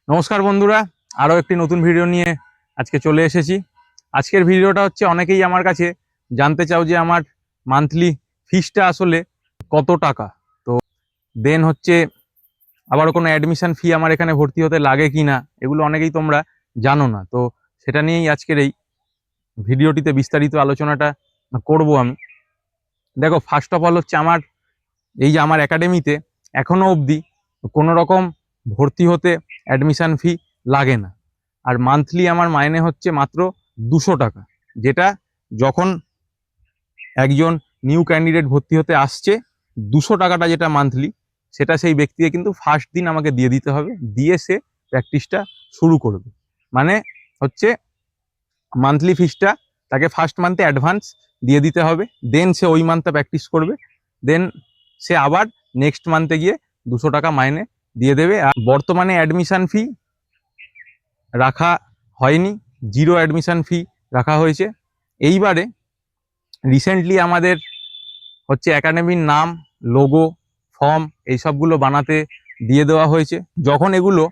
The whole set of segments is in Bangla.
নমস্কার বন্ধুরা, আরও একটি নতুন ভিডিও নিয়ে আজকে চলে এসেছি। আজকের ভিডিওটা হচ্ছে অনেকেই আমার কাছে জানতে চাও যে আমার মান্থলি ফিসটা আসলে কত টাকা। তো দেন হচ্ছে আবার কোনো অ্যাডমিশন ফি আমার এখানে ভর্তি হতে লাগে কি না, এগুলো অনেকেই তোমরা জানো না। তো সেটা নিয়েই আজকের এই ভিডিওটিতে বিস্তারিত আলোচনাটা করব আমি। দেখো, ফার্স্ট অফ অল হচ্ছে এই যে আমার একাডেমিতে এখনও অবধি কোনো রকম ভর্তি হতে অ্যাডমিশন ফি লাগে না। আর মান্থলি আমার মাইনে হচ্ছে মাত্র 200 টাকা, যেটা যখন একজন নিউ ক্যান্ডিডেট ভর্তি হতে আসছে 200 টাকাটা যেটা মান্থলি, সেটা সেই ব্যক্তিকে কিন্তু ফার্স্ট দিন আমাকে দিয়ে দিতে হবে, দিয়ে সে প্র্যাকটিসটা শুরু করবে। মানে হচ্ছে মান্থলি ফিসটা তাকে ফার্স্ট মান্থে অ্যাডভান্স দিয়ে দিতে হবে, দেন সে ওই মান্থটা প্র্যাকটিস করবে, দেন সে আবার নেক্সট মান্থে গিয়ে 200 টাকা মাইনে দিয়ে দেবে। আর বর্তমানে অ্যাডমিশন ফি রাখা হয়নি, জিরো অ্যাডমিশন ফি রাখা হয়েছে। এইবারে রিসেন্টলি আমাদের হচ্ছে একাডেমির নাম, লোগো, ফর্ম এইসবগুলো বানাতে দিয়ে দেওয়া হয়েছে। যখন এগুলো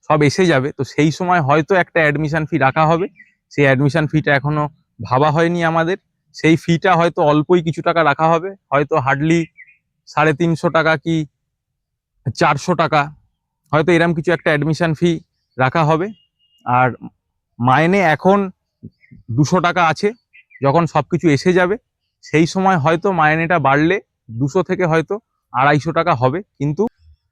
সব এসে যাবে তো সেই সময় হয়তো একটা অ্যাডমিশন ফি রাখা হবে। সেই অ্যাডমিশন ফিটা এখনো ভাবা হয়নি আমাদের। সেই ফিটা হয়তো অল্পই কিছু টাকা রাখা হবে, হয়তো হার্ডলি 350 টাকা কি 400 টাকা, হয়তো এরম কিছু একটা অ্যাডমিশন ফি রাখা হবে। আর মাইনে এখন 200 টাকা আছে। যখন সব কিছু এসে যাবে সেই সময় হয়তো মাইনেটা বাড়লে 200 থেকে হয়তো 250 টাকা হবে। কিন্তু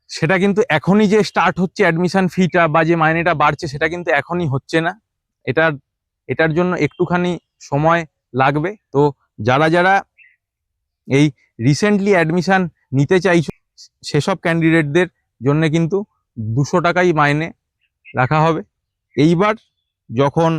সেটা কিন্তু এখনই যে স্টার্ট হচ্ছে অ্যাডমিশন ফিটা বা যে মাইনেটা বাড়ছে সেটা কিন্তু এখনই হচ্ছে না। এটার জন্য একটুখানি সময় লাগবে। তো যারা যারা এই রিসেন্টলি অ্যাডমিশন নিতে চাইছো সেসব ক্যান্ডিডেটদের জন্য কিন্তু 200 টাকাই মাইনে রাখা হবে। এইবার যখন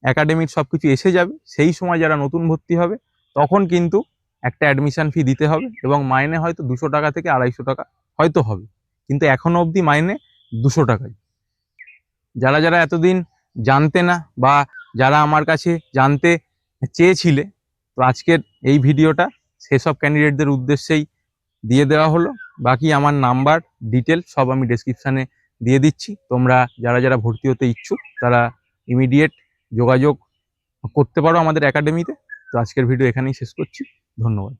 একাডেমির সব কিছু এসে যাবে সেই সময় যারা নতুন ভর্তি হবে তখন কিন্তু একটা অ্যাডমিশন ফি দিতে হবে, এবং মাইনে হয়তো 200 টাকা থেকে 250 টাকা হয়তো হবে, কিন্তু এখনো অবধি মাইনে 200 টাকাই। যারা যারা এতদিন জানতে না বা যারা আমার কাছে জানতে চেয়েছিলে, তো আজকের এই ভিডিওটা সেসব ক্যান্ডিডেটদের উদ্দেশ্যেই দিয়ে দেওয়া হলো। বাকি আমার নাম্বার, ডিটেল সব আমি ডেসক্রিপশানে দিয়ে দিচ্ছি। তোমরা যারা যারা ভর্তি হতে ইচ্ছুক তারা ইমিডিয়েট যোগাযোগ করতে পারো আমাদের একাডেমিতে। তো আজকের ভিডিও এখানেই শেষ করছি। ধন্যবাদ।